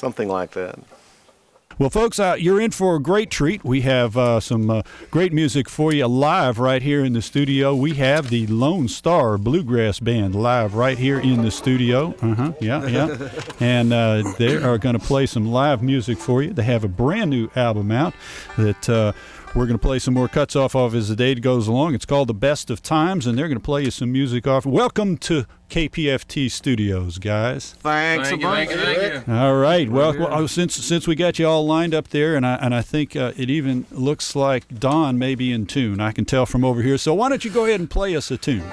something like that. Well, folks, you're in for a great treat. We have some great music for you live right here in the studio. We have the Lone Star Bluegrass Band live right here in the studio. Yeah. And they are going to play some live music for you. They have a brand new album out that we're going to play some more cuts off of as the day goes along. It's called The Best of Times, and they're going to play you some music off. Welcome to KPFT Studios, guys. Thanks a bunch. Thank you. All right. Well, since we got you all lined up there, and I think it even looks like Don may be in tune. I can tell from over here. So why don't you go ahead and play us a tune?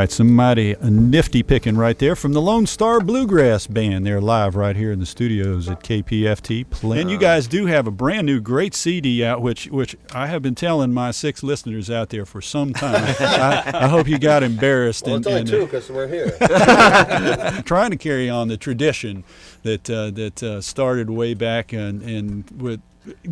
Some mighty nifty picking right there from the Lone Star Bluegrass Band. They're live right here in the studios at KPFT. And you guys do have a brand new great CD out, which I have been telling my 6 listeners out there for some time. I hope you got embarrassed. Well, it's only 2 because we're here. Trying to carry on the tradition that started way back and with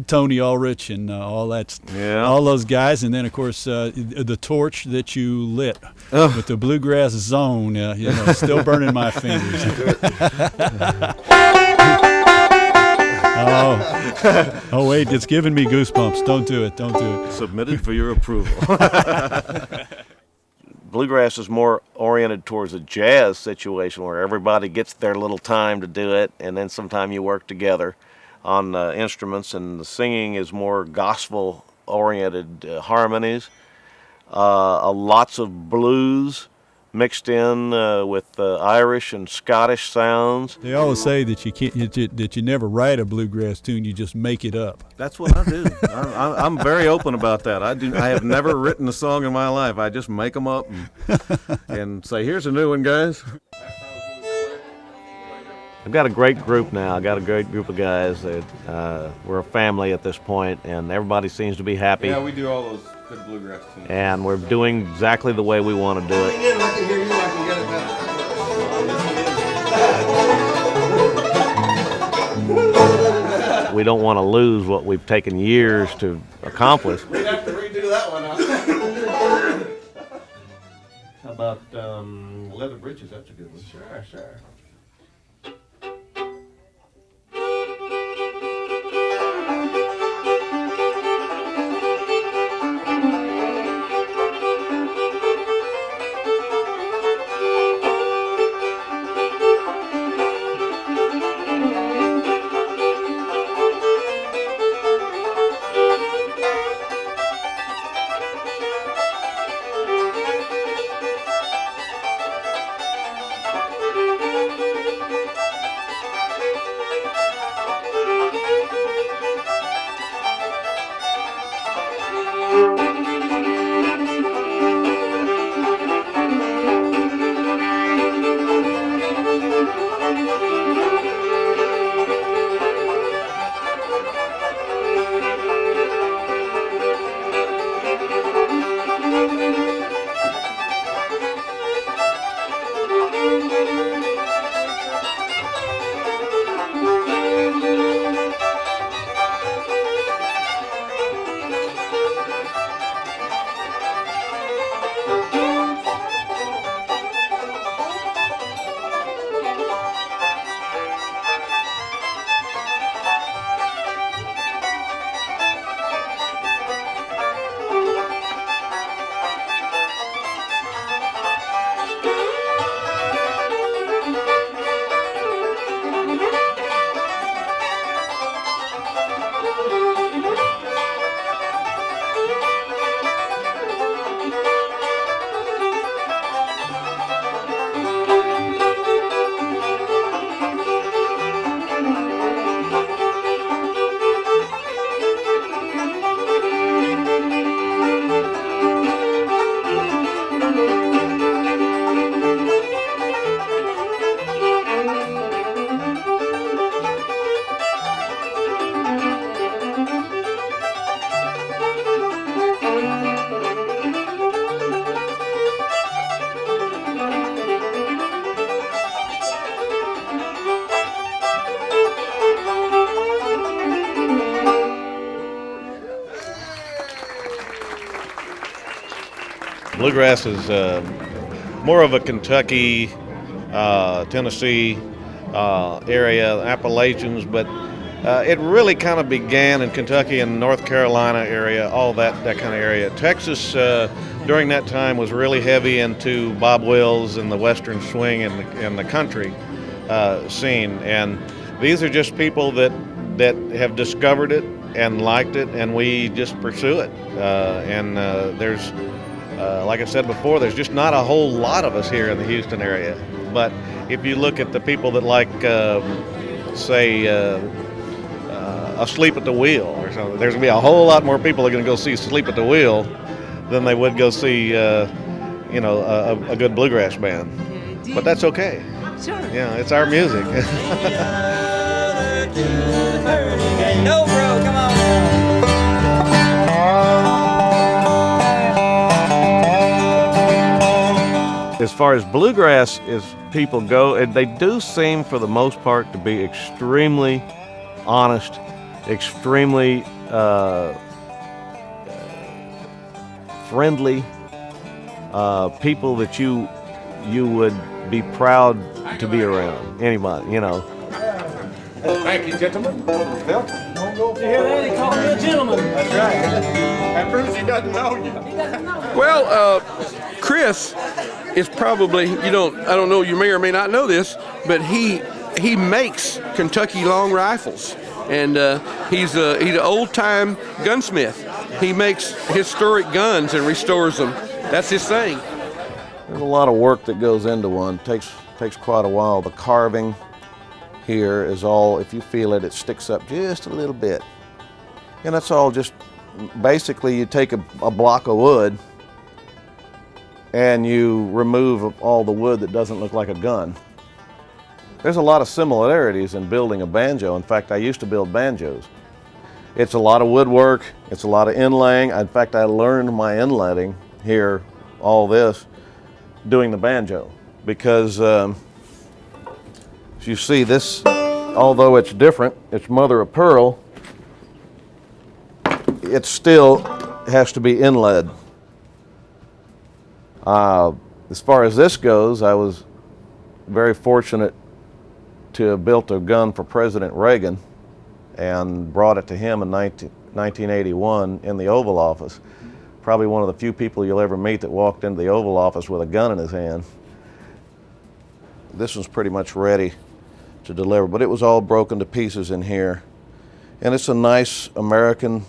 Tony Ulrich and all those guys, and then of course the torch that you lit with the Bluegrass Zone, still burning my fingers. Oh wait, it's giving me goosebumps. Don't do it. Submitted for your approval. Bluegrass is more oriented towards a jazz situation where everybody gets their little time to do it, and then sometime you work together on instruments, and the singing is more gospel-oriented harmonies. Lots of blues mixed in with Irish and Scottish sounds. They always say that that you never write a bluegrass tune; you just make it up. That's what I do. I'm very open about that. I have never written a song in my life. I just make them up and say, "Here's a new one, guys." I've got a great group now. I got a great group of guys. That, we're a family at this point, and everybody seems to be happy. Yeah, we do all those good bluegrass tunes. And we're doing exactly the way we want to do it. I can hear you. I can get it better. We don't want to lose what we've taken years to accomplish. We'd have to redo that one, huh? How about Leather Britches? That's a good one. Sure. bluegrass is more of a Kentucky, Tennessee area, Appalachians, but it really kind of began in Kentucky and North Carolina area, all that kind of area. Texas during that time was really heavy into Bob Wills and the Western swing and the country scene, and these are just people that have discovered it and liked it, and we just pursue it. There's, like I said before, there's just not a whole lot of us here in the Houston area. But if you look at the people that like, say, Asleep at the Wheel or something, there's going to be a whole lot more people that are going to go see Sleep at the Wheel than they would go see, a good bluegrass band. But that's okay. Sure. Yeah, it's our music. No, bro, come on. As far as bluegrass as people go, and they do seem for the most part to be extremely honest, extremely friendly, people that you would be proud to be around. Anybody, you know. Thank you, gentlemen. Phil? You hear that? He called me a gentleman. That's right. And Bruce, he doesn't know you. Well, Chris is probably, I don't know, you may or may not know this, but he makes Kentucky long rifles. And he's an old-time gunsmith. He makes historic guns and restores them. That's his thing. There's a lot of work that goes into one. Takes quite a while. The carving here is all, if you feel it, it sticks up just a little bit. And that's all just, basically you take a block of wood and you remove all the wood that doesn't look like a gun. There's a lot of similarities in building a banjo. In fact, I used to build banjos. It's a lot of woodwork, it's a lot of inlaying. In fact, I learned my inletting here, all this, doing the banjo. Because as you see, this, although it's different, it's mother of pearl, it still has to be inlaid. As far as this goes, I was very fortunate to have built a gun for President Reagan and brought it to him in 1981 in the Oval Office. Probably one of the few people you'll ever meet that walked into the Oval Office with a gun in his hand. This was pretty much ready to deliver, but it was all broken to pieces in here. And it's a nice American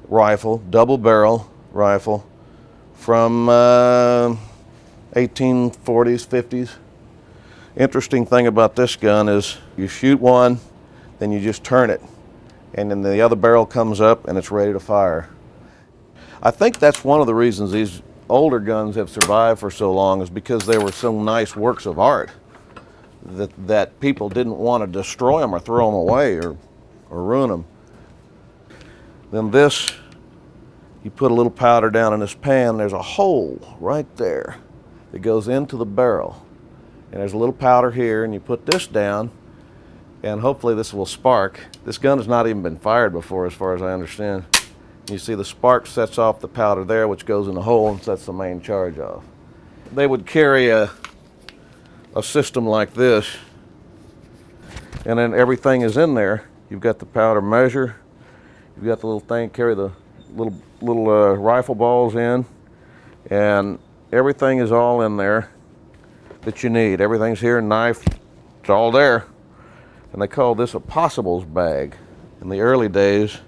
rifle, double barrel rifle from 1840s, 50s. Interesting thing about this gun is you shoot one, then you just turn it, and then the other barrel comes up and it's ready to fire. I think that's one of the reasons these older guns have survived for so long, is because they were so nice works of art that people didn't want to destroy them or throw them away or ruin them. Then this, you put a little powder down in this pan, there's a hole right there that goes into the barrel. And there's a little powder here, and you put this down, and hopefully this will spark. This gun has not even been fired before, as far as I understand. You see the spark sets off the powder there, which goes in the hole and sets the main charge off. They would carry a system like this, and then everything is in there. You've got the powder measure, you've got the little thing, carry the little rifle balls in, and everything is all in there that you need. Everything's here, knife, it's all there. And they call this a possibles bag. In the early days,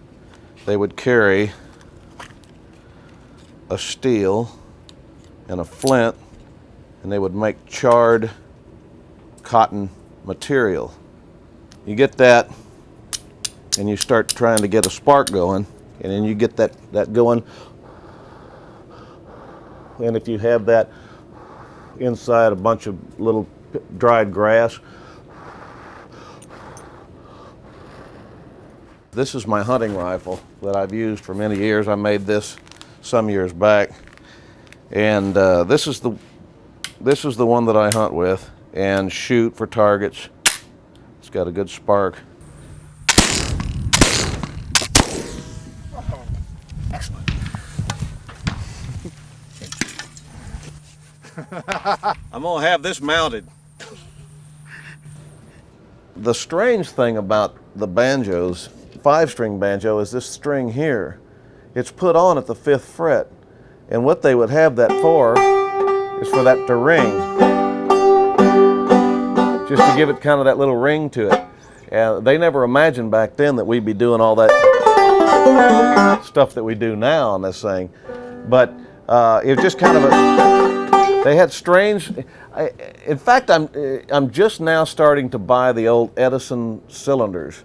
they would carry a steel and a flint, and they would make charred cotton material. You get that, and you start trying to get a spark going, and then you get that going. And if you have that inside a bunch of little dried grass. This is my hunting rifle that I've used for many years. I made this some years back, and this is the one that I hunt with and shoot for targets. It's got a good spark. I'm gonna have this mounted. The strange thing about the banjos, 5-string banjo, is this string here. It's put on at the 5th fret, and what they would have that for is for that to ring, just to give it kind of that little ring to it. And they never imagined back then that we'd be doing all that stuff that we do now on this thing. But it was just kind of they had strange. In fact, I'm just now starting to buy the old Edison cylinders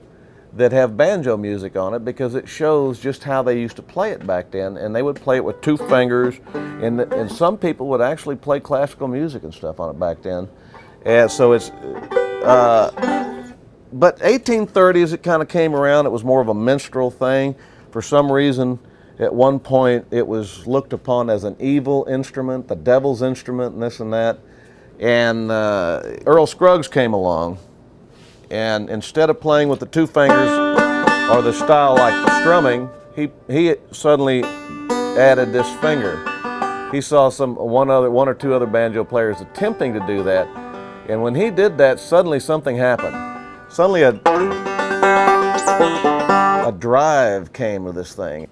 that have banjo music on it, because it shows just how they used to play it back then. And they would play it with 2 fingers, and some people would actually play classical music and stuff on it back then. And so it's, but 1830s it kind of came around. It was more of a minstrel thing. For some reason, at one point it was looked upon as an evil instrument, the devil's instrument, and this and that. And Earl Scruggs came along, and instead of playing with the 2 fingers or the style like strumming, he suddenly added this finger. He saw one or two other banjo players attempting to do that, and when he did that, suddenly something happened. Suddenly a drive came to this thing.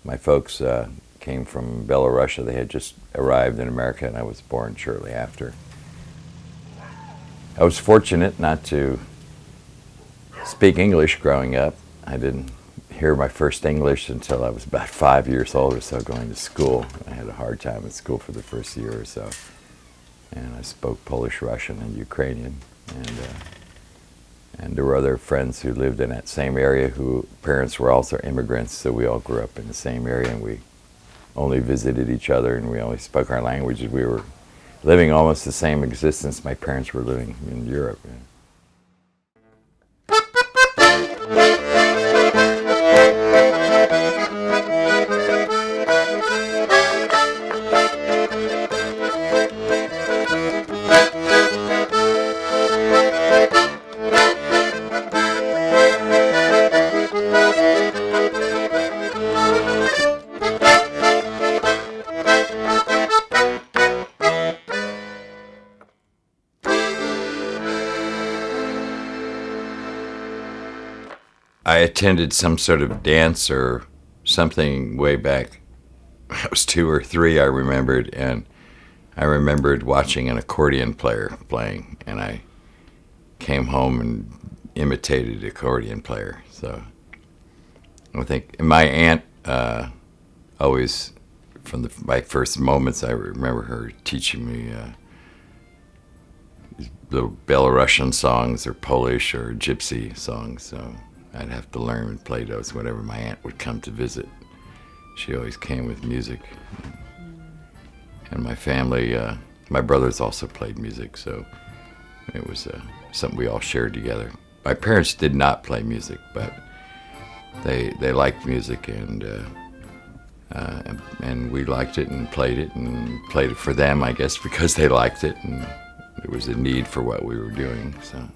My folks came from Belarus. They had just arrived in America, and I was born shortly after. I was fortunate not to speak English growing up. I didn't hear my first English until I was about 5 years old or so, going to school. I had a hard time at school for the first year or so. And I spoke Polish, Russian, and Ukrainian. And there were other friends who lived in that same area whose parents were also immigrants, so we all grew up in the same area, and we only visited each other, and we only spoke our languages. We were living almost the same existence my parents were living in Europe. I attended some sort of dance or something way back. I was 2 or 3, I remembered, and I remembered watching an accordion player playing, and I came home and imitated the accordion player. So I think my aunt always, from my first moments, I remember her teaching me little Belarusian songs or Polish or Gypsy songs. So I'd have to learn and play those whenever my aunt would come to visit. She always came with music. And my family, my brothers also played music, so it was something we all shared together. My parents did not play music, but they liked music, and we liked it and played it for them, I guess, because they liked it, and there was a need for what we were doing. So.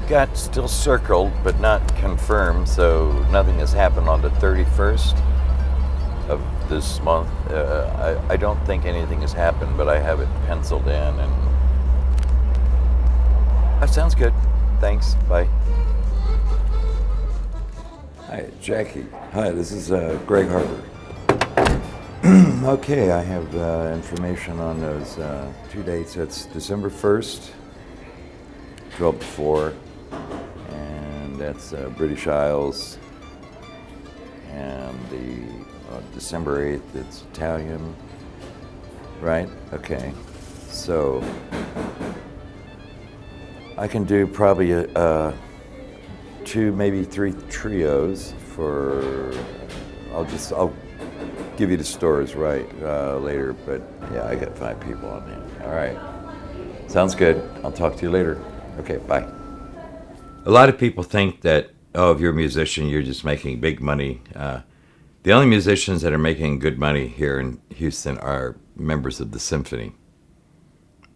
got still circled, but not confirmed, so nothing has happened on the 31st of this month. I don't think anything has happened, but I have it penciled in, and that sounds good. Thanks. Bye. Hi, Jackie. Hi, this is Greg Harper. Okay, I have information on those 2 dates. It's December 1st, 12 to 4, and that's British Isles. And the December 8th, it's Italian, right? Okay, so I can do probably 2, maybe 3 trios for, I'll give you the stores right later, but yeah, I got 5 people on there. All right, sounds good. I'll talk to you later. Okay, bye. A lot of people think that, oh, if you're a musician, you're just making big money. The only musicians that are making good money here in Houston are members of the symphony.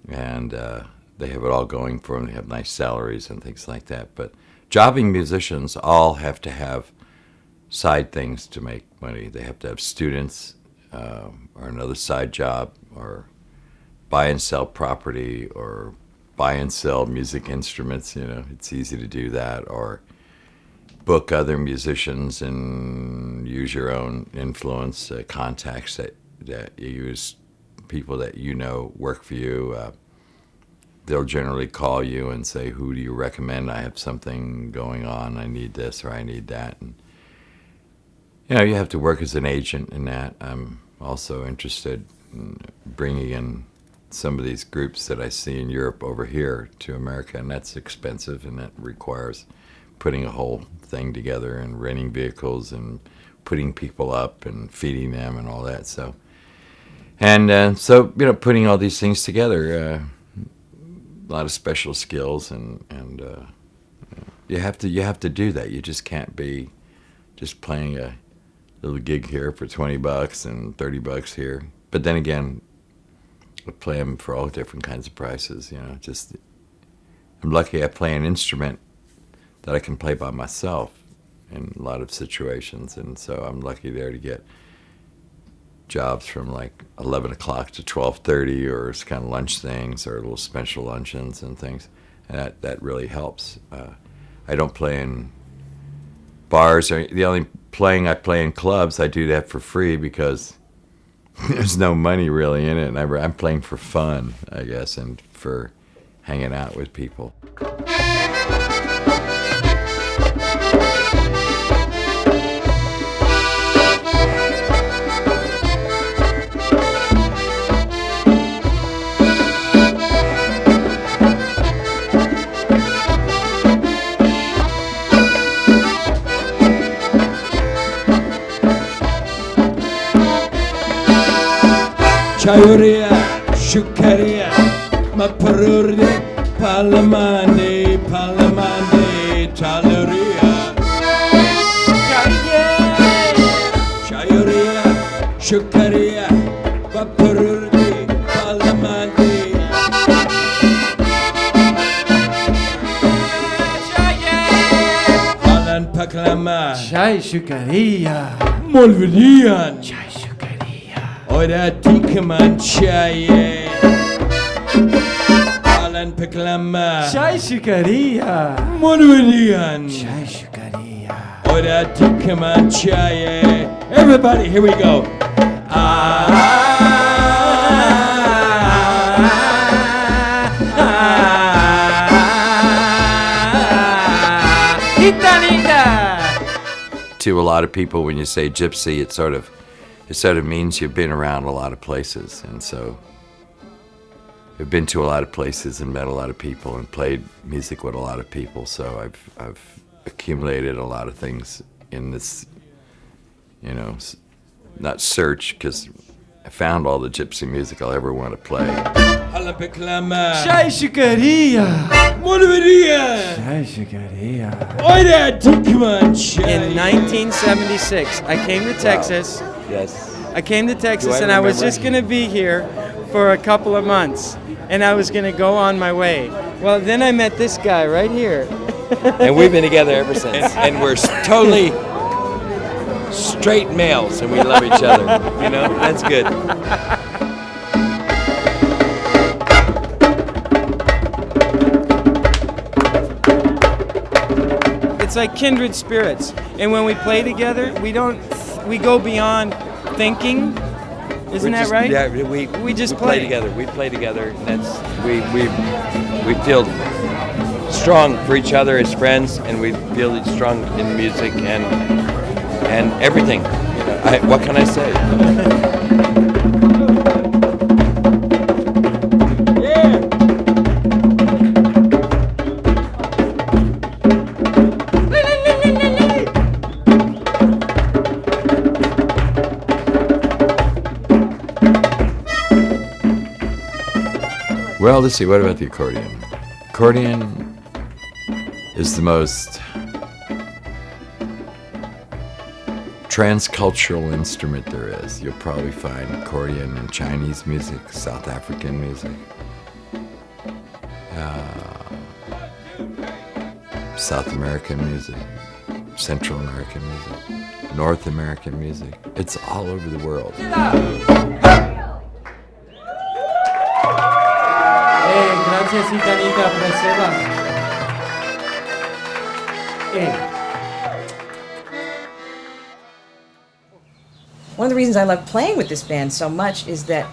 And they have it all going for them. They have nice salaries and things like that. But jobbing musicians all have to have side things to make money. They have to have students or another side job, or buy and sell property, or buy and sell music instruments. You know, it's easy to do that, or book other musicians and use your own influence, contacts that you use, people that you know work for you. They'll generally call you and say, who do you recommend? I have something going on. I need this or I need that. And, you know, you have to work as an agent in that. I'm also interested in bringing in some of these groups that I see in Europe over here to America, and that's expensive, and that requires putting a whole thing together and renting vehicles and putting people up and feeding them and all that. So, so you know, putting all these things together, a lot of special skills, and you have to do that. You just can't be just playing a little gig here for $20 and $30 here. But then again, I play them for all different kinds of prices. You know, just I'm lucky I play an instrument that I can play by myself in a lot of situations, and so I'm lucky there to get jobs from like 11 o'clock to 12:30, or it's kind of lunch things, or little special luncheons and things, and that really helps. I don't play in bars, or the only playing I play in clubs, I do that for free because there's no money really in it, and I'm playing for fun, I guess, and for hanging out with people. Chayuria, Shukaria, Maparuri, Palamande, Talaria. Chayuria, Shukaria, Maparuri, Palamande. Palan Paklama, Chay Shukaria, Molvidian. Ora tikaman chaye Alan Peklama Chay Shukaria Monurian Chay Shukaria Ora tikaman chaye. Everybody, here we go. To a lot of people, when you say gypsy, it sort of means you've been around a lot of places, and so I've been to a lot of places and met a lot of people and played music with a lot of people. So I've accumulated a lot of things in this, you know, not search, because I found all the gypsy music I'll ever want to play. In 1976, I came to Texas. Yes. I came to Texas, and I was just going to be here for a couple of months, and I was going to go on my way. Well, then I met this guy right here. And we've been together ever since. And we're totally straight males, and we love each other. You know, that's good. It's like kindred spirits, and when we play together, we go beyond thinking. Isn't that right? Yeah, we just play together. We play together, and that's we feel strong for each other as friends, and we feel strong in music and everything. You know, what can I say? Well, let's see, what about the accordion? Accordion is the most transcultural instrument there is. You'll probably find accordion in Chinese music, South African music, South American music, Central American music, North American music. It's all over the world. Gracias, Itanita, preseva. One of the reasons I love playing with this band so much is that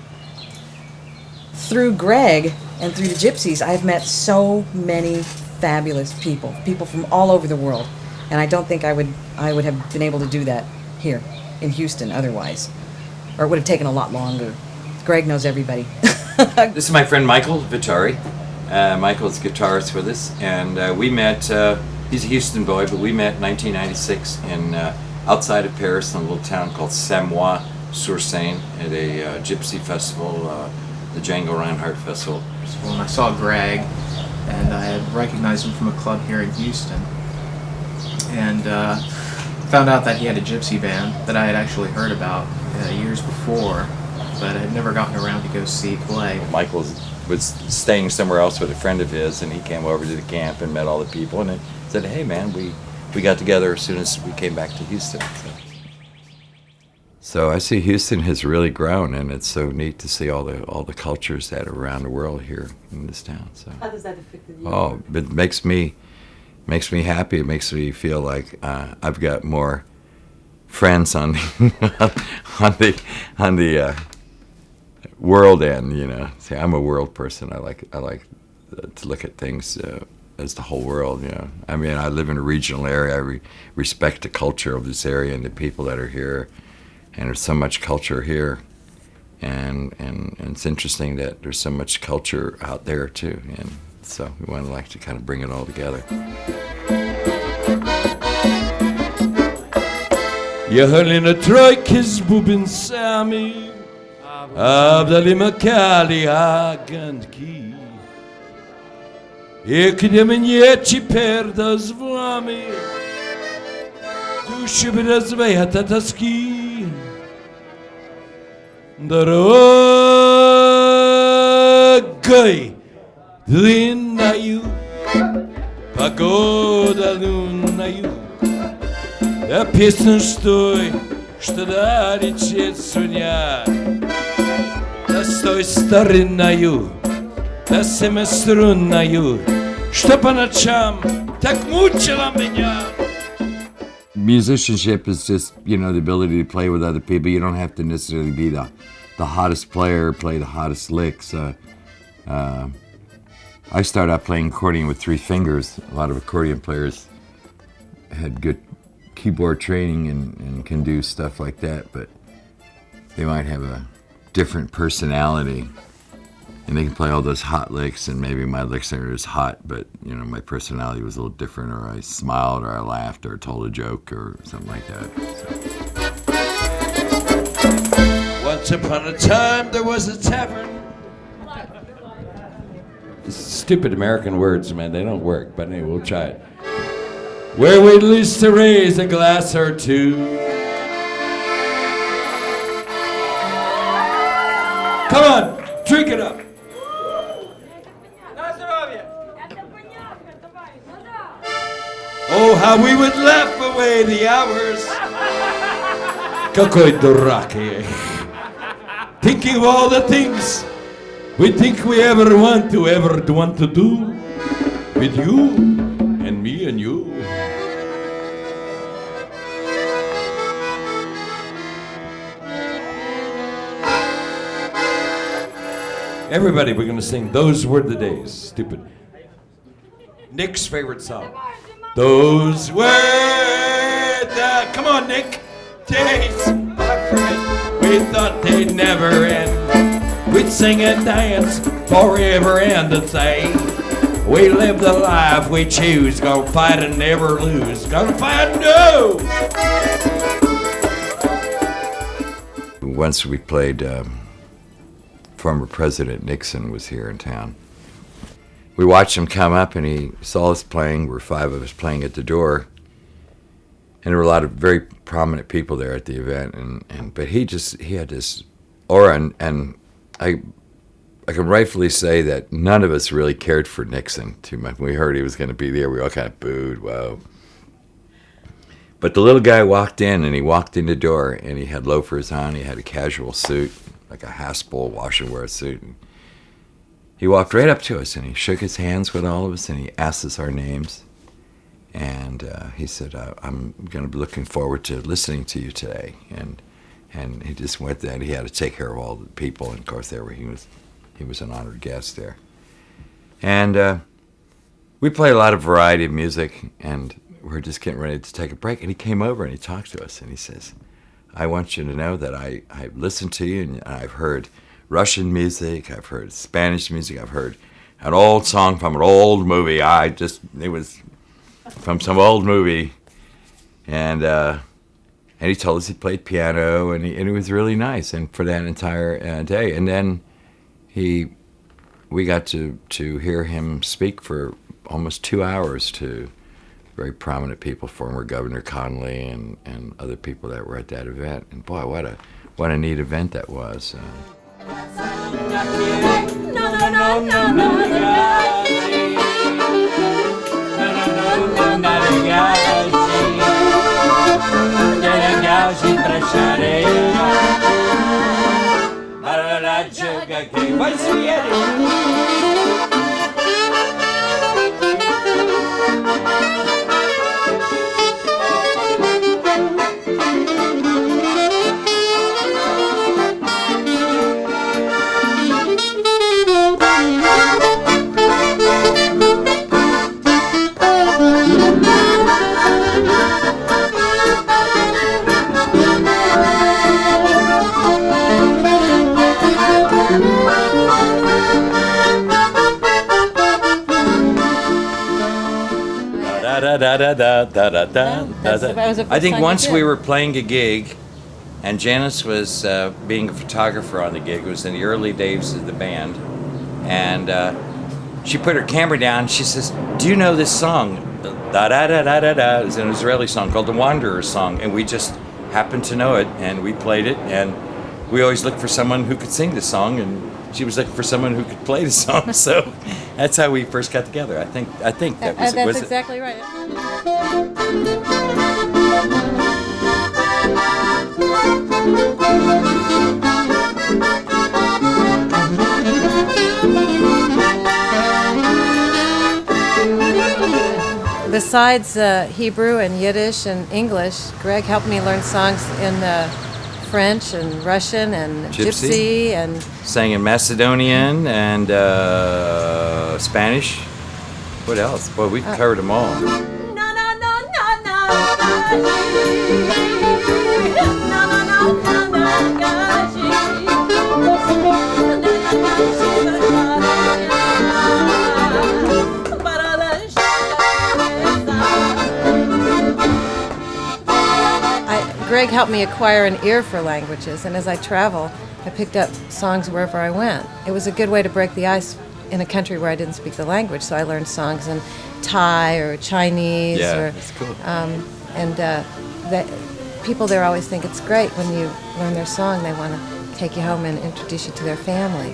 through Greg and through the Gypsies, I've met so many fabulous people from all over the world, and I don't think I would have been able to do that here in Houston otherwise, or it would have taken a lot longer. Greg knows everybody. This is my friend Michael Vittori. Michael's guitarist with us, and we met, he's a Houston boy, but we met in 1996 in outside of Paris in a little town called Samois-sur-Seine at a gypsy festival, the Django Reinhardt Festival. When I saw Greg, and I had recognized him from a club here in Houston, and found out that he had a gypsy band that I had actually heard about years before, but I had never gotten around to go see play. Michael was staying somewhere else with a friend of his, and he came over to the camp and met all the people, and said, "Hey man, we got together as soon as we came back to Houston." So I see Houston has really grown, and it's so neat to see all the cultures that are around the world here in this town. So How does that affect you? oh, it makes me happy. It makes me feel like I've got more friends on on the world end. You know, see, I'm a world person. I like to look at things as the whole world. You know, I mean, I live in a regional area. I respect the culture of this area and the people that are here. And there's so much culture here, and it's interesting that there's so much culture out there too, and so we want to like to kind of bring it all together. Jag höll in a trojkes bubin sami Abdali makali agandki Ekde mnie ci perda z wami Duszy wyrazweja tataski Дорогой длинною, погода лунною, да песню что далече суня, да с той старинною, да семиструнною, что по ночам так мучила меня. Musicianship is just, you know, the ability to play with other people. You don't have to necessarily be the hottest player, play the hottest licks. I started out playing accordion with 3 fingers. A lot of accordion players had good keyboard training and can do stuff like that, but they might have a different personality. And they can play all those hot licks, and maybe my licks aren't as hot, but you know, my personality was a little different, or I smiled, or I laughed, or told a joke, or something like that. So. Once upon a time, there was a tavern. Stupid American words, man, they don't work, but anyway, we'll try it. Where we'd used to raise a glass or two. Come on, drink it up. how we would laugh away the hours. Какой дурак я. Thinking of all the things we think we ever want to do with you and me and you. Everybody, we're gonna sing Those Were the Days. Stupid. Nick's favorite song. Those were the, come on Nick, days, my friend. We thought they'd never end. We'd sing and dance forever and a day. We live the life we choose, gonna fight and never lose. Gonna fight, no! Once we played, former President Nixon was here in town. We watched him come up and he saw us playing. There were 5 of us playing at the door. And there were a lot of very prominent people there at the event. But he had this aura, and I can rightfully say that none of us really cared for Nixon too much. When we heard he was going to be there, we all kind of booed, whoa. But the little guy walked in, and he walked in the door, and he had loafers on. He had a casual suit, like a Haspel wash and wear suit. And he walked right up to us, and he shook his hands with all of us, and he asked us our names. And he said, I'm going to be looking forward to listening to you today. And he just went there, and he had to take care of all the people. And, of course, he was an honored guest there. And we play a lot of variety of music, and we're just getting ready to take a break. And he came over, and he talked to us, and he says, I want you to know that I've listened to you, and I've heard Russian music, I've heard Spanish music, I've heard an old song from an old movie. It was from some old movie. And he told us he played piano, and it was really nice, and for that entire day. And then we got to hear him speak for almost 2 hours to very prominent people, former Governor Connolly and other people that were at that event. And boy, what a neat event that was. I think once we were playing a gig, and Janice was being a photographer on the gig. It was in the early days of the band, and she put her camera down. She says, "Do you know this song? Da da da da da da." It's an Israeli song called the Wanderer Song, and we just happened to know it, and we played it. And we always looked for someone who could sing the song, and she was looking for someone who could play the song. So that's how we first got together. I think that was That's was exactly right. Besides Hebrew and Yiddish and English, Greg helped me learn songs in French and Russian and Gypsy and sang in Macedonian and Spanish. What else? Boy, we covered them all. Greg helped me acquire an ear for languages, and as I travel, I picked up songs wherever I went. It was a good way to break the ice in a country where I didn't speak the language, so I learned songs in Thai or Chinese. Yeah, that's cool. People there always think it's great when you learn their song. They want to take you home and introduce you to their family.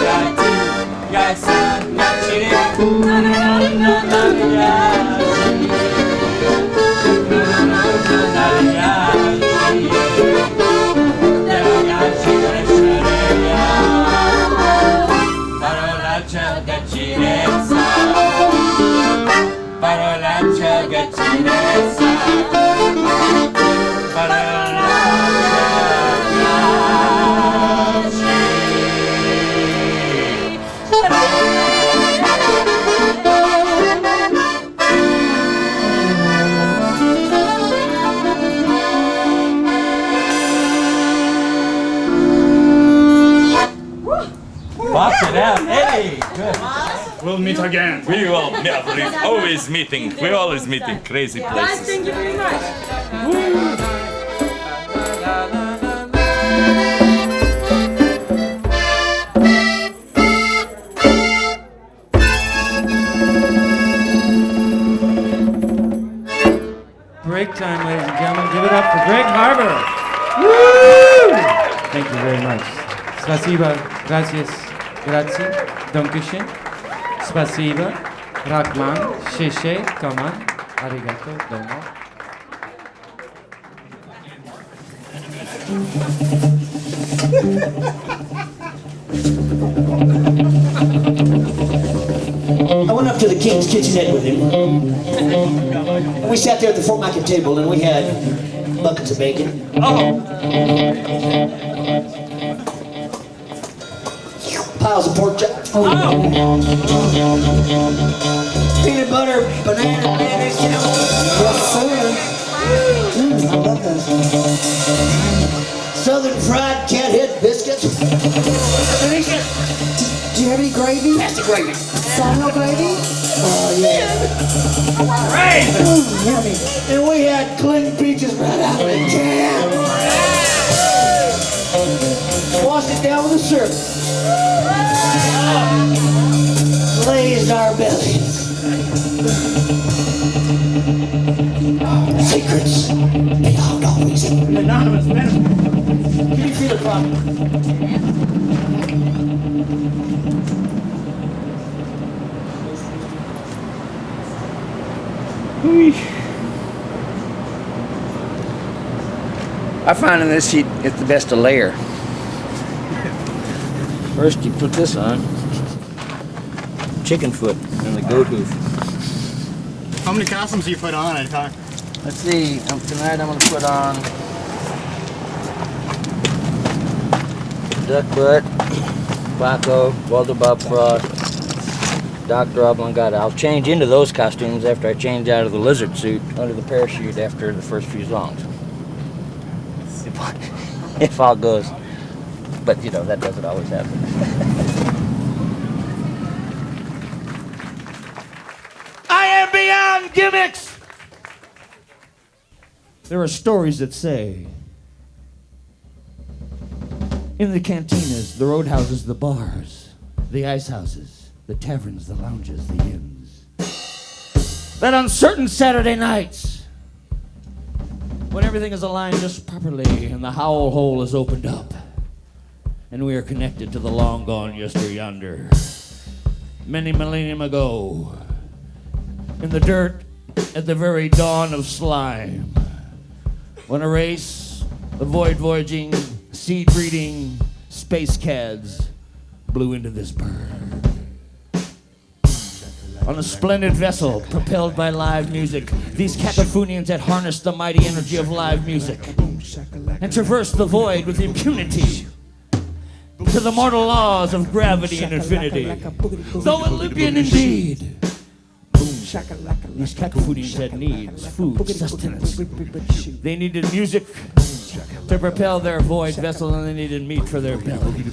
Got to Box it out. Hey, good. We'll meet again. We will never, always meeting. We always meeting crazy Guys, places. thank you very much. Break time, ladies and gentlemen. Give it up for Greg Harbour. Woo! Thank you very much. Spasiba, gracias, grazie, dankeschön. Spasiba, Rahman, sheshe, kaman, arigato, domo. I went up to the King's Kitchenette with him. And we sat there at the Fort Market table and we had buckets of bacon. Piles of pork chops. Peanut butter, banana, mayonnaise. Yes, sir. I love those. Southern fried cat head biscuits. Do you have any gravy? That's the gravy. Sino gravy? Oh, yeah. Yummy. And we had clean peaches right out of the can. Washed it down with a syrup. Glazed our bellies. Secrets belong always. Anonymous medicine. Can you feel it, Bob? I find in this sheet it's the best to layer. First you put this on, chicken foot and the goat hoof. How many costumes do you put on at a time? Let's see, tonight I'm going to put on duck butt, Paco, Walter Bob Frost, Dr. Oblongata. I'll change into those costumes after I change out of the lizard suit under the parachute after the first few songs. If all goes. But you know, that doesn't always happen. I am beyond gimmicks! There are stories that say in the cantinas, the roadhouses, the bars, the ice houses, the taverns, the lounges, the inns, that on certain Saturday nights, when everything is aligned just properly and the howl hole is opened up, and we are connected to the long gone yester yonder, many millennium ago, in the dirt at the very dawn of slime, when a race of voyaging, seed breeding space cads blew into this bird. On a splendid vessel propelled by live music, these cacophonians had harnessed the mighty energy of live music and traversed the void with impunity to the mortal laws of gravity and infinity. Though Olympian indeed, these cacophonians had needs, food, sustenance. They needed music to propel their void vessel, and they needed meat for their belly.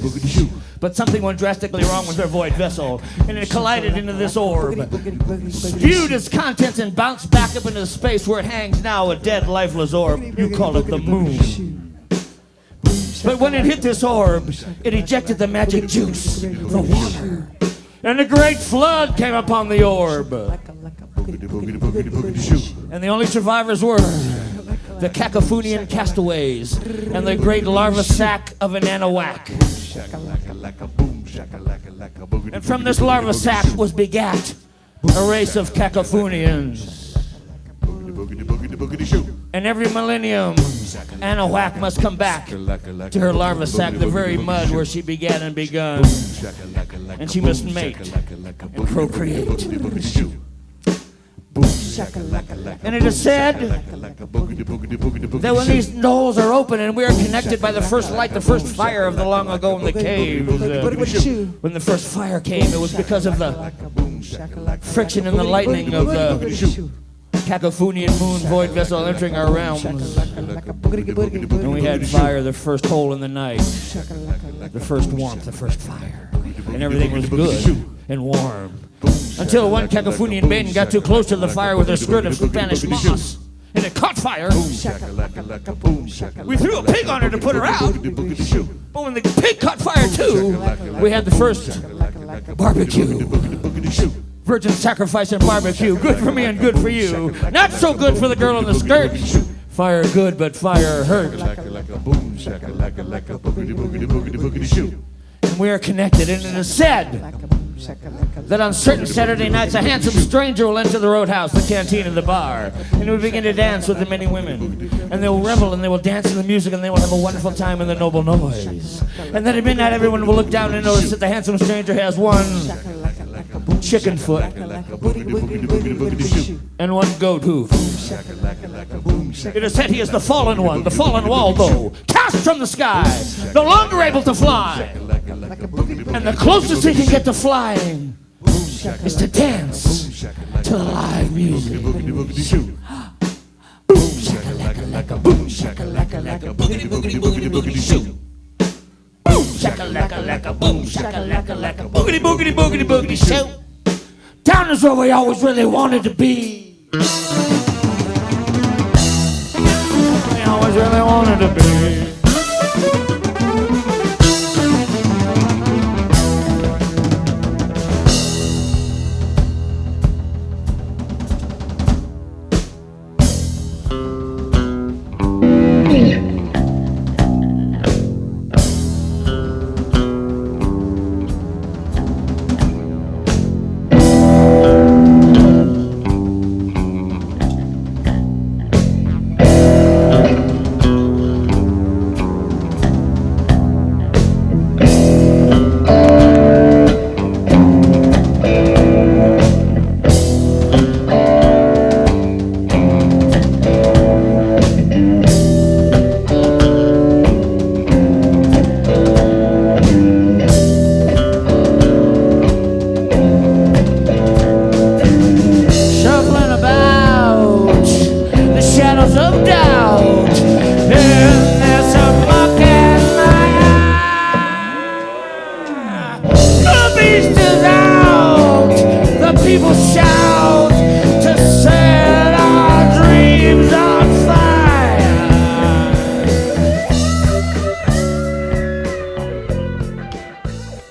But something went drastically wrong with their void vessel, and it collided into this orb, spewed its contents, and bounced back up into space where it hangs now, a dead, lifeless orb. You call it the moon. But when it hit this orb, it ejected the magic juice, the water, and a great flood came upon the orb. And the only survivors were the cacophonian castaways and the great larva sack of an Anahuac. And from this larva sac was begat a race of cacophonians. And every millennium, Anahuac must come back to her larva sac, the very mud where she began and begun. And she must mate and procreate. And it is said that when these knolls are open and we are connected by the first light, the first fire of the long ago in the caves, when the first fire came, it was because of the friction and the lightning of the cacophonian moon void vessel entering our realms. And we had fire, the first hole in the night, the first warmth, the first fire. And everything was good and warm. Until one cacophonian maiden got too close to the fire with her skirt of Spanish moss. And it caught fire. We threw a pig on her to put her out. But when the pig caught fire too, we had the first barbecue. Virgin sacrifice and barbecue. Good for me and good for you. Not so good for the girl in the skirt. Fire good, but fire hurt. And we are connected, and it is said that on certain Saturday nights a handsome stranger will enter the roadhouse, the canteen, and the bar, and he will begin to dance with the many women, and they will revel, and they will dance to the music, and they will have a wonderful time in the noble noise. And then at midnight everyone will look down and notice that the handsome stranger has one chicken foot and one goat hoof. It is said he is the fallen one, the fallen Waldo, cast from the sky, no longer able to fly. And the closest he can get to flying is to dance to the live music. Boom shakalaka, boom shakalaka, boogity boogity boogity boogity shoot. Boom shakalaka, boom shakalaka, boogity boogity boogity boogity shoot. Down is where we always really wanted to be. We always really wanted to be.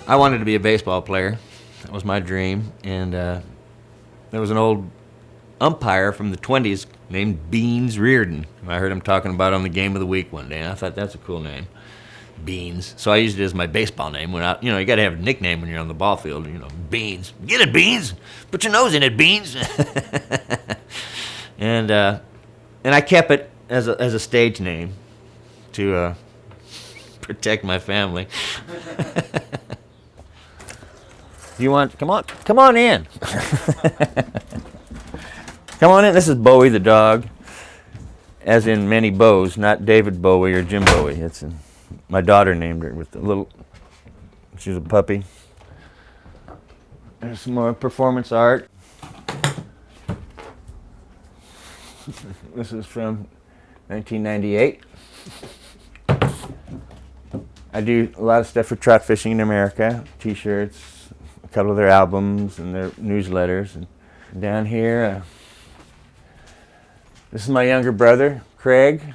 I wanted to be a baseball player. That was my dream. And there was an old umpire from the 20s named Beans Reardon. I heard him talking about it on the Game of the Week one day, and I thought that's a cool name, Beans. So I used it as my baseball name. When you got to have a nickname when you're on the ball field. Beans. Get it, Beans. Put your nose in it, Beans. and I kept it as a stage name to protect my family. Come on in. Come on in. This is Bowie the dog, as in many Bows, not David Bowie or Jim Bowie. My daughter named her with the little. She's a puppy. There's some more performance art. This is from 1998. I do a lot of stuff for Trout Fishing in America, T-shirts, a couple of their albums and their newsletters. And down here, this is my younger brother, Craig.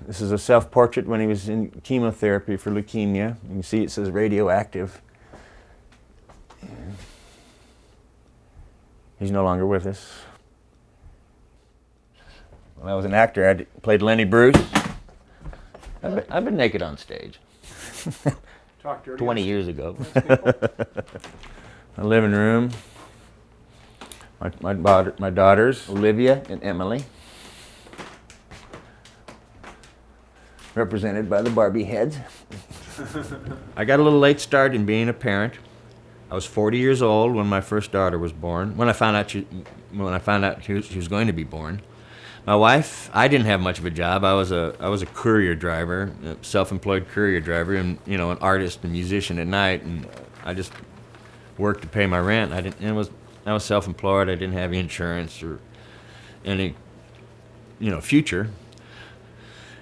This is a self-portrait when he was in chemotherapy for leukemia. You can see it says radioactive. He's no longer with us. When I was an actor, I played Lenny Bruce. I've been naked on stage. 20 years ago. a living room. My daughters, Olivia and Emily, represented by the Barbie heads. I got a little late start in being a parent. I was 40 years old when my first daughter was born. When I found out she was going to be born. My wife, I didn't have much of a job. I was a courier driver, a self-employed courier driver, and an artist and musician at night. And I just worked to pay my rent. I was self-employed. I didn't have insurance or any, future.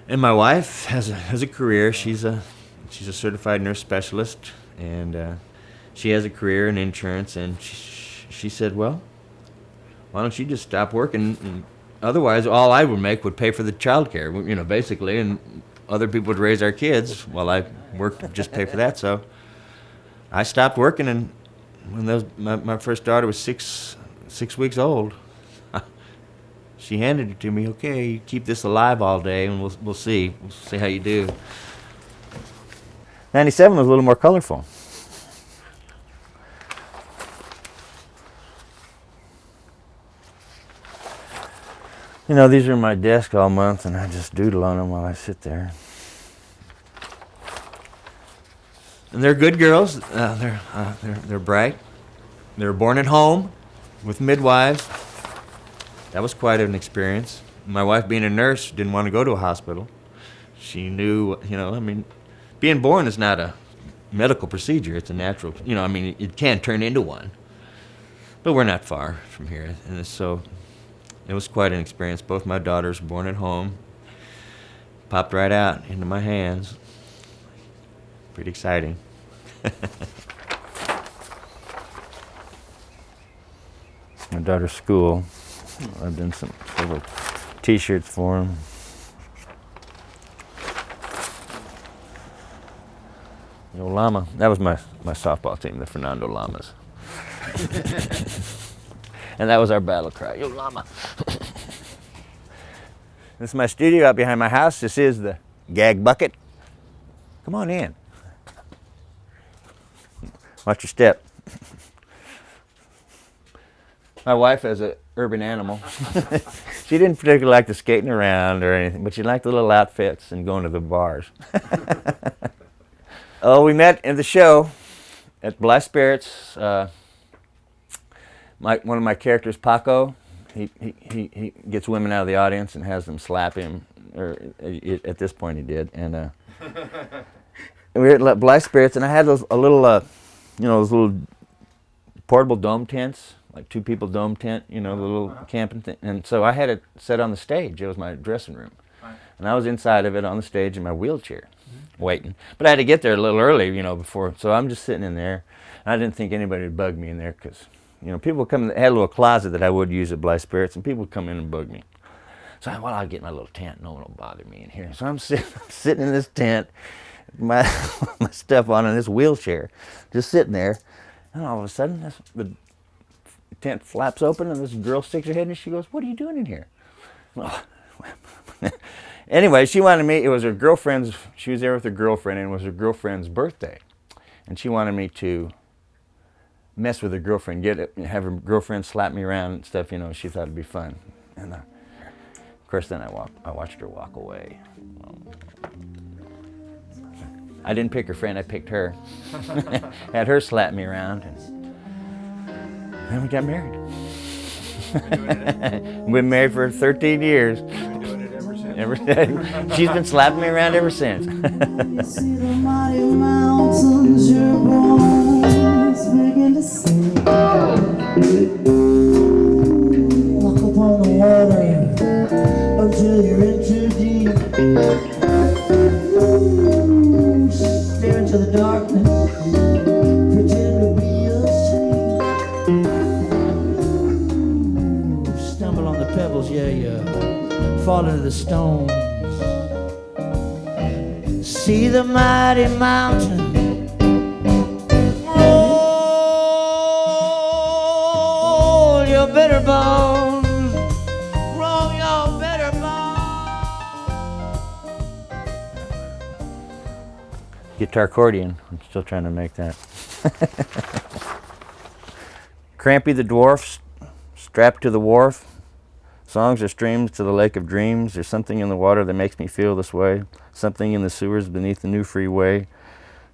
And my wife has a career. She's a certified nurse specialist, and she has a career in insurance. And she said, "Well, why don't you just stop working? And otherwise, all I would make would pay for the child care, basically, and other people would raise our kids while I worked to just pay for that." So I stopped working, and when my first daughter was six weeks old, she handed it to me. "Okay, you keep this alive all day, and we'll see how you do." 97 was a little more colorful. These are my desk all month, and I just doodle on them while I sit there. And they're good girls. They're bright. They were born at home with midwives. That was quite an experience. My wife, being a nurse, didn't want to go to a hospital. She knew, being born is not a medical procedure. It's a natural, it can turn into one. But we're not far from here, and so it was quite an experience. Both my daughters were born at home. Popped right out into my hands. Pretty exciting. My daughter's school. I've done some little T-shirts for them. Yo Llama. That was my softball team, the Fernando Llamas. And that was our battle cry. Yo Llama. This is my studio out behind my house. This is the gag bucket. Come on in. Watch your step. My wife has an urban animal. She didn't particularly like the skating around or anything, but she liked the little outfits and going to the bars. Oh, we met in the show at Bly Spirits. One of my characters, Paco, he gets women out of the audience and has them slap him. Or at this point, he did. And we were at Bly Spirits, and I had those little portable dome tents, like 2 people dome tent, the little camping thing. And so I had it set on the stage. It was my dressing room. Right. And I was inside of it on the stage in my wheelchair, waiting. But I had to get there a little early, before. So I'm just sitting in there. And I didn't think anybody would bug me in there because, people would come. I had a little closet that I would use at Bly Spirits, and people would come in and bug me. So I'll get my little tent. No one will bother me in here. So I'm sitting in this tent, my stuff on in this wheelchair, just sitting there. And all of a sudden, the tent flaps open, and this girl sticks her head in, and she goes, "What are you doing in here?" Oh. Anyway, she wanted me. It was her girlfriend's. She was there with her girlfriend, and it was her girlfriend's birthday, and she wanted me to mess with her girlfriend, have her girlfriend slap me around and stuff. She thought it'd be fun, and of course, then I watched her walk away. I didn't pick her friend, I picked her. Had her slap me around, and then we got married. We've been married for 13 years. We've been doing it ever since. She's been slapping me around ever since. See the mighty mountains, your bones begin to sing. Walk upon the water until you're in too deep. Stare into the darkness, pretend to be asleep. Stumble on the pebbles, you fall into the stones. See the mighty mountain roll your bitter bones, roll your bitter bones. Guitar accordion. I'm still trying to make that. Crampy the dwarf, strapped to the wharf. Songs are streams to the lake of dreams. There's something in the water that makes me feel this way. Something in the sewers beneath the new freeway.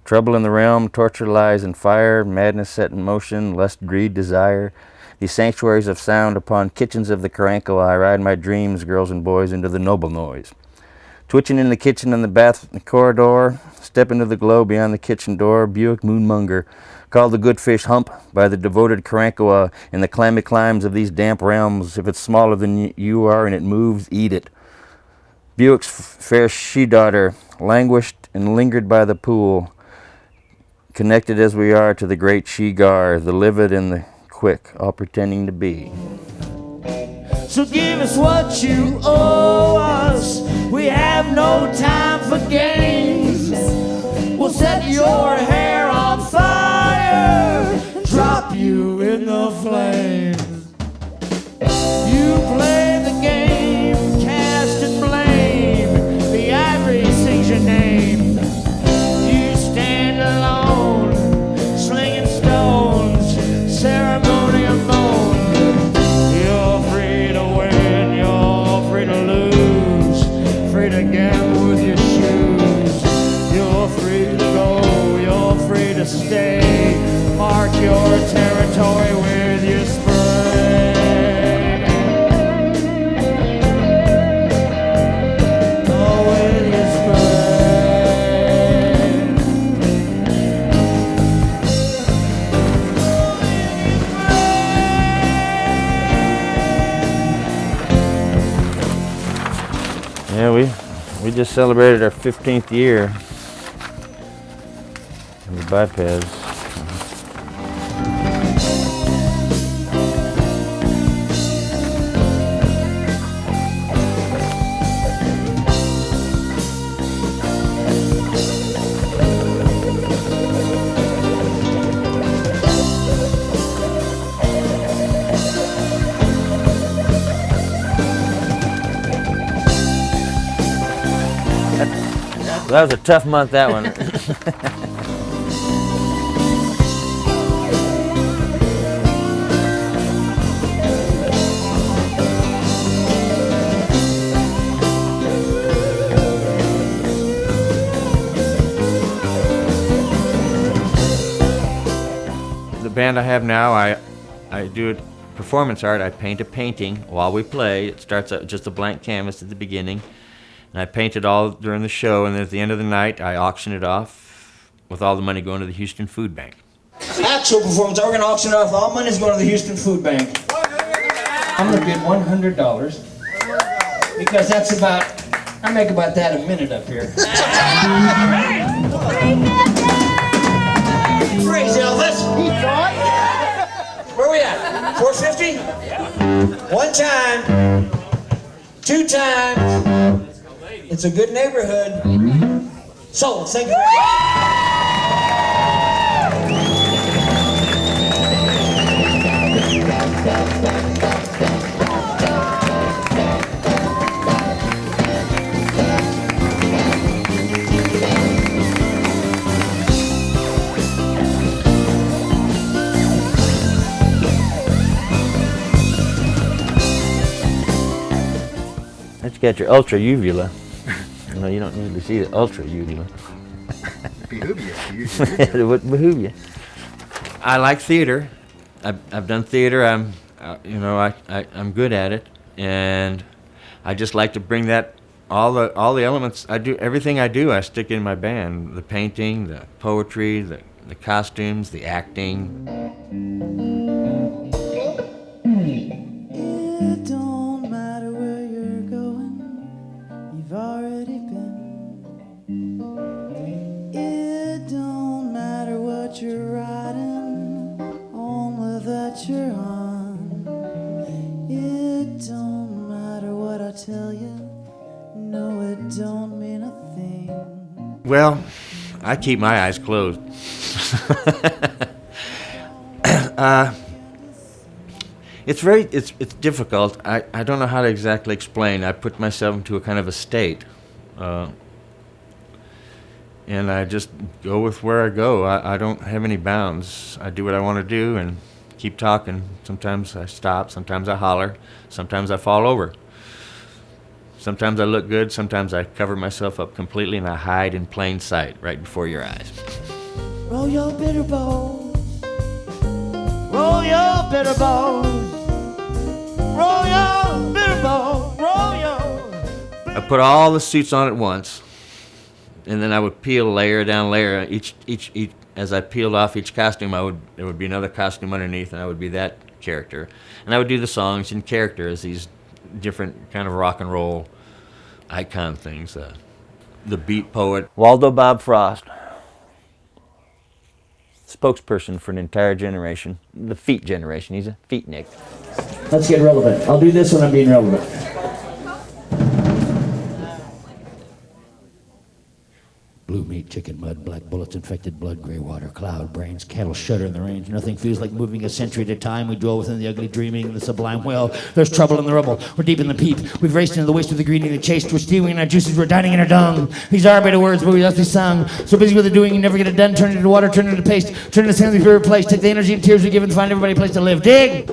Trouble in the realm, torture lies in fire, madness set in motion, lust, greed, desire. These sanctuaries of sound upon kitchens of the Karankawa, I ride my dreams, girls and boys, into the noble noise. Twitching in the kitchen and the bath corridor, step into the glow beyond the kitchen door, Buick moonmonger, called the good fish hump by the devoted Karankawa in the clammy climes of these damp realms. If it's smaller than you are and it moves, eat it. Buick's fair she-daughter, languished and lingered by the pool, connected as we are to the great she-gar, the livid and the quick, all pretending to be. So give us what you owe us. We have no time for games. We'll set your hair on fire, drop you in the flames. You play the game, cast and blame. The ivory sings your name. You stand alone, slinging stones, ceremonial moan. You're free to win, you're free to lose, free to gamble with your shoes. You're free to go, you're free to stay. Mark your territory with your spray. Oh, with your Yeah, we just celebrated our 15th year in the bipeds. That was a tough month, that one. The band I have now, I do performance art. I paint a painting while we play. It starts out just a blank canvas at the beginning. And I paint it all during the show, and then at the end of the night, I auction it off with all the money going to the Houston Food Bank. actual performance, we're going to auction it off. All money's going to the Houston Food Bank. I'm going to bid $100 because that's about, I make about that a minute up here. Praise Elvis. Where we at? 450? One time, two times. It's a good neighborhood. Sold. Thank you very Let's get your ultra uvula. No, you don't need to see the ultra uvula. It would behoove you. I like theater. I've done theater. I'm good at it, and I just like to bring that all the elements. I do everything I do. I stick in my band: the painting, the poetry, the costumes, the acting. It don't matter where you're going, you've already been. It don't matter what you're riding, only that you're on. It don't matter what I tell you, no, it don't mean a thing. Well, I keep my eyes closed. It's difficult. I don't know how to exactly explain. I put myself into a kind of a state, and I just go with where I go. I don't have any bounds. I do what I want to do, and keep talking. Sometimes I stop, sometimes I holler, sometimes I fall over. Sometimes I look good, sometimes I cover myself up completely and I hide in plain sight right before your eyes. Roll your bitter bones. Roll your bitter bones. Roll your bitter bones. Roll your. I put all the suits on at once, and then I would peel layer down layer. Each as I peeled off each costume, there would be another costume underneath, and I would be that character. And I would do the songs in character as these different kind of rock and roll icon things. The beat poet. Waldo Bob Frost, spokesperson for an entire generation, the feet generation. He's a feetnik. Let's get relevant. I'll do this when I'm being relevant. Blue meat, chicken mud, black bullets, infected blood, gray water, cloud, brains, cattle shudder in the range. Nothing feels like moving a century at a time. We dwell within the ugly dreaming, the sublime well. There's trouble in the rubble. We're deep in the peep. We've raced into the waste with the greedy and the chased. We're stealing in our juices. We're dining in our dung. These are better words, but we lost these sung. So busy with the doing, you never get it done. Turn it into water, turn it into paste. Turn it into something we replace. Take the energy and tears we give and find everybody a place to live. Dig!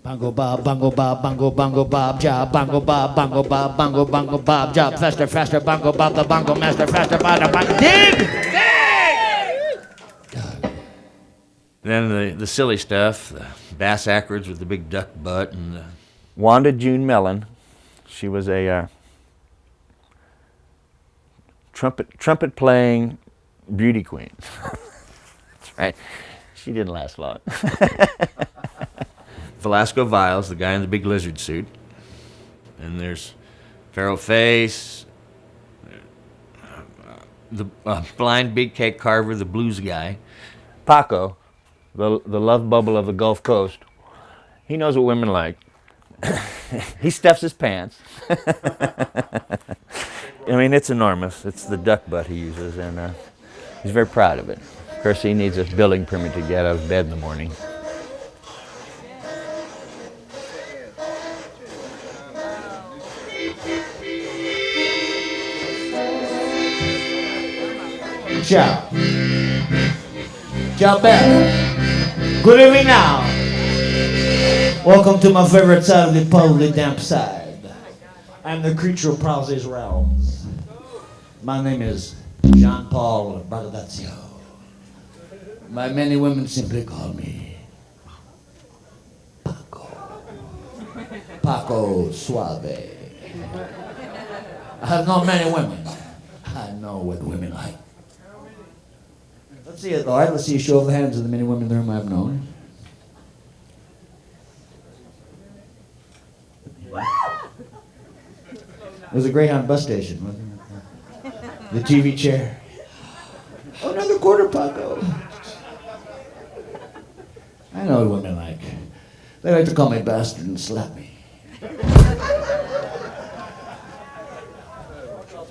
Bongo bob, bongo bob, bongo bongo bob job, bongo bob, bongo bob, bongo bongo bob job, faster, faster, bongo bob, the bongo master, faster, bongo bob, dig! Then the silly stuff, the bass accords with the big duck butt, and the Wanda June Mellon, she was a trumpet playing beauty queen. That's right. She didn't last long. Velasco Viles, the guy in the big lizard suit. And there's Pharaoh Face, the blind big cake carver, the blues guy. Paco, the love bubble of the Gulf Coast. He knows what women like. He stuffs his pants. I mean, it's enormous. It's the duck butt he uses, and he's very proud of it. Of course, he needs a building permit to get out of bed in the morning. Ciao. Ciao, Bella. Good evening now. Welcome to my favorite side of the polarly damp side. I'm the creature who prowls these realms. My name is Jean-Paul Bardazio. My many women simply call me Paco. Paco Suave. I have known many women. I know what women like. Let's see it, Lord. Let's see a show of the hands of the many women in the room I've known. It was a Greyhound bus station, wasn't it? The TV chair. Oh, another quarter, Paco. I know what women like. They like to call me bastard and slap me.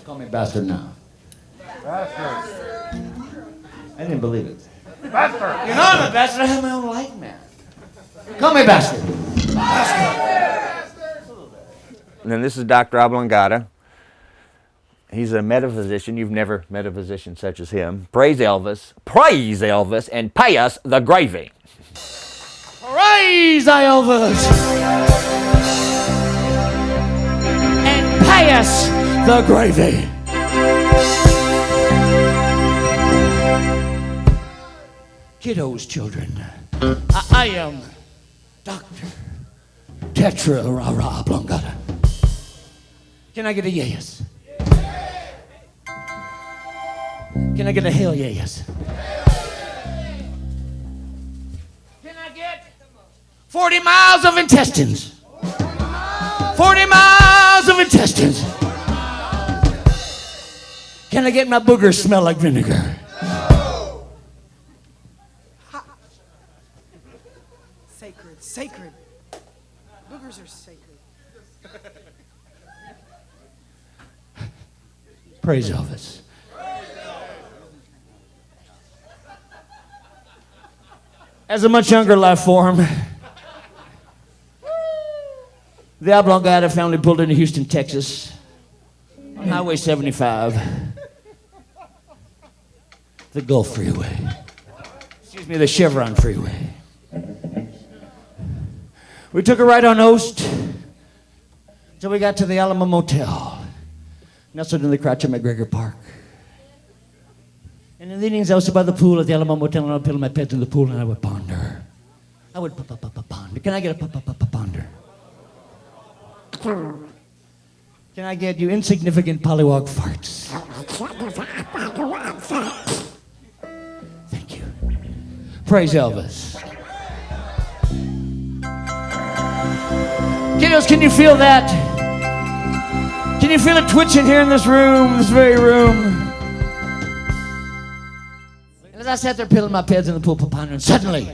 Call me bastard now. Bastard. I didn't believe it. Bastard. You know I'm a bastard. I have my own light, man. Call me bastard. And then this is Dr. Oblongata. He's a metaphysician. You've never met a physician such as him. Praise Elvis, and pay us the gravy. Praise Elvis and pay us the gravy. Kiddos, children, I am Dr. Tetra Rara Oblongata. Can I get a yes? Can I get a hell yes? Can I get 40 miles of intestines? 40 miles of intestines. Can I get my boogers smell like vinegar? Sacred, sacred. Boogers are sacred. Praise Elvis. As a much younger life form, the Oblongata family pulled into Houston, Texas, on Highway 75, the Gulf Freeway. Excuse me, the Chevron Freeway. We took a ride on Oast till we got to the Alamo Motel, nestled in the crotch of McGregor Park. And in the evenings, I would sit by the pool at the Alamo Motel, and I would pillow my head in the pool, and I would ponder. I would ponder. Can I get a ponder? Can I get you insignificant pollywog farts? Thank you. Praise Elvis. Kiddos, can you feel that? Can you feel it twitching here in this room, this very room? And as I sat there peeling my pads in the pool, pondering, suddenly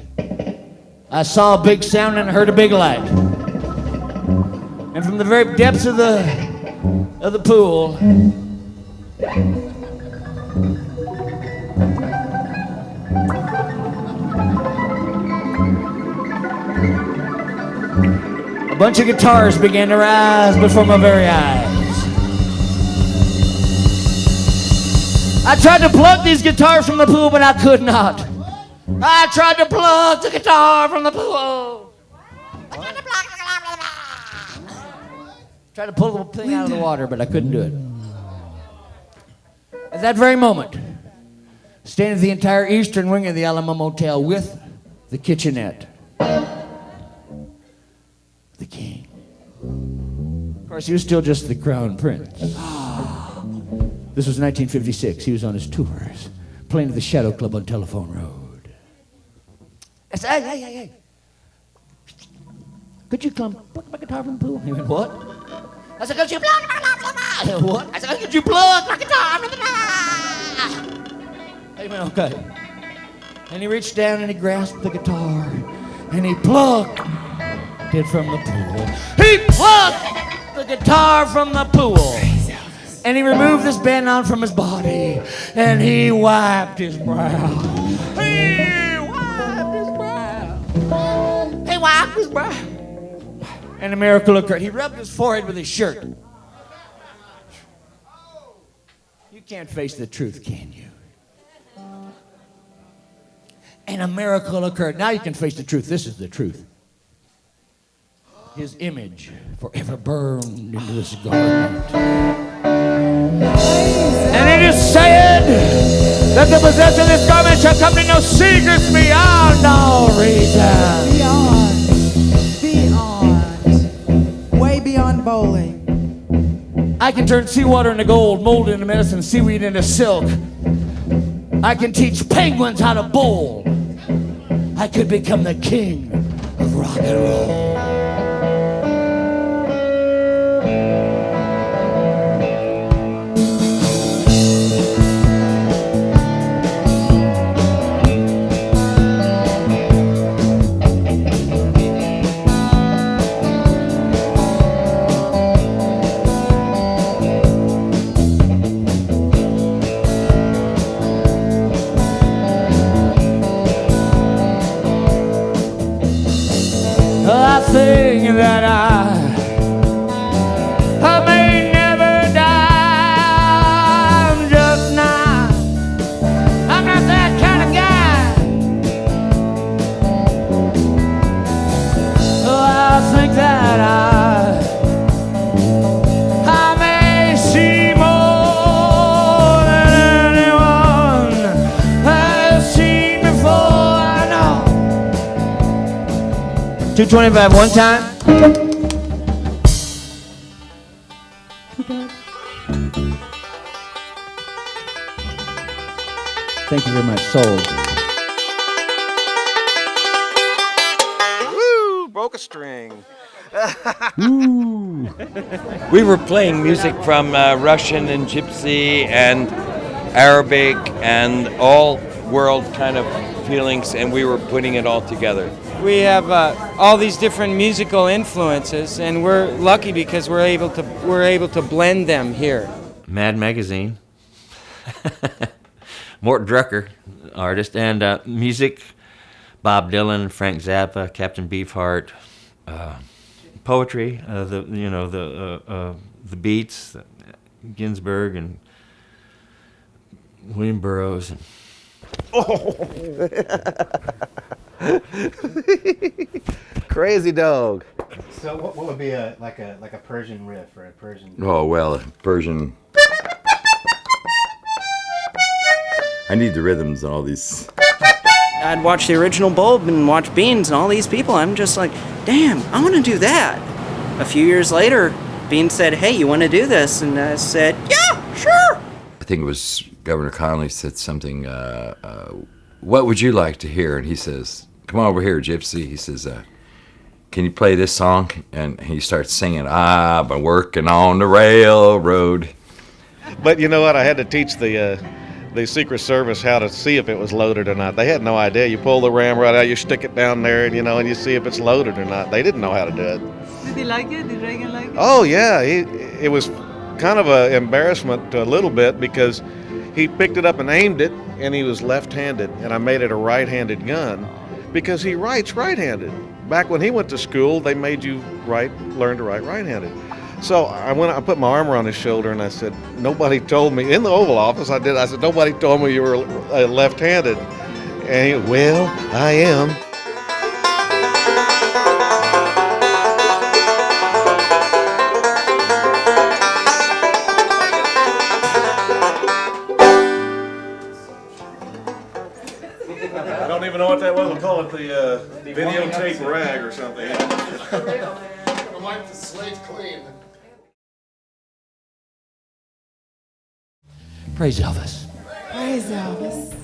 I saw a big sound and I heard a big light. And from the very depths of the pool, a bunch of guitars began to rise before my very eyes. I tried to plug these guitars from the pool, but I could not. I tried to plug the guitar from the pool. Tried to pull the thing out of the water, but I couldn't do it. At that very moment, standing at the entire eastern wing of the Alamo Motel with the kitchenette, the king. Of course, he was still just the crown prince. This was 1956. He was on his tours, playing at the Shadow Club on Telephone Road. I said, hey. Could you come pluck my guitar from the pool? He went, what? I said, could you plug my guitar? What? I said, could you plug my guitar from the pool? He went, okay. And he reached down and he grasped the guitar and he plucked it from the pool. He plucked the guitar from the pool. And he removed this bandana from his body and he wiped his brow. He wiped his brow. He wiped his brow. And a miracle occurred. He rubbed his forehead with his shirt. You can't face the truth, can you? And a miracle occurred. Now you can face the truth. This is the truth. His image forever burned into this garment. And it is said that the possessor of this garment shall come to know secrets beyond all reason. Beyond. Way beyond bowling. I can turn seawater into gold, mold into medicine, seaweed into silk. I can teach penguins how to bowl. I could become the king of rock and roll. I think that I may never die. I'm just not. I'm not that kind of guy. I think that I may see more than anyone has seen before. I know. 225 one time. Thank you very much. Sold. Woo! Broke a string. We were playing music from Russian and Gypsy and Arabic and all world kind of feelings, and we were putting it all together. We have all these different musical influences, and we're lucky because we're able to blend them here. Mad Magazine, Mort Drucker, artist, and music, Bob Dylan, Frank Zappa, Captain Beefheart, poetry, the Beats, Ginsberg and William Burroughs. And Crazy dog. So what would be like a Persian riff or a Persian? Oh, well, Persian. I need the rhythms and all these. I'd watch the original Bulb and watch Beans and all these people. I'm just like, damn, I want to do that. A few years later, Beans said, hey, you want to do this? And I said, yeah, sure. I think it was Governor Connolly said something, what would you like to hear? And he says, come on over here, Gypsy. He says, can you play this song? And he starts singing, I've been working on the railroad. But you know what? I had to teach the Secret Service how to see if it was loaded or not. They had no idea. You pull the ram right out, you stick it down there, and and you see if it's loaded or not. They didn't know how to do it. Did he like it? Did Reagan like it? Oh yeah, it was kind of an embarrassment a little bit because he picked it up and aimed it, and he was left-handed, and I made it a right-handed gun because he writes right-handed. Back when he went to school, they made you learn to write right-handed. So I put my arm around his shoulder and I said, nobody told me, in the Oval Office I said, nobody told me you were left-handed. And he, well, I am. I don't even know what that was. We'll call it the videotape rag or something. We'll wipe the slate clean. Praise Elvis. Praise Elvis.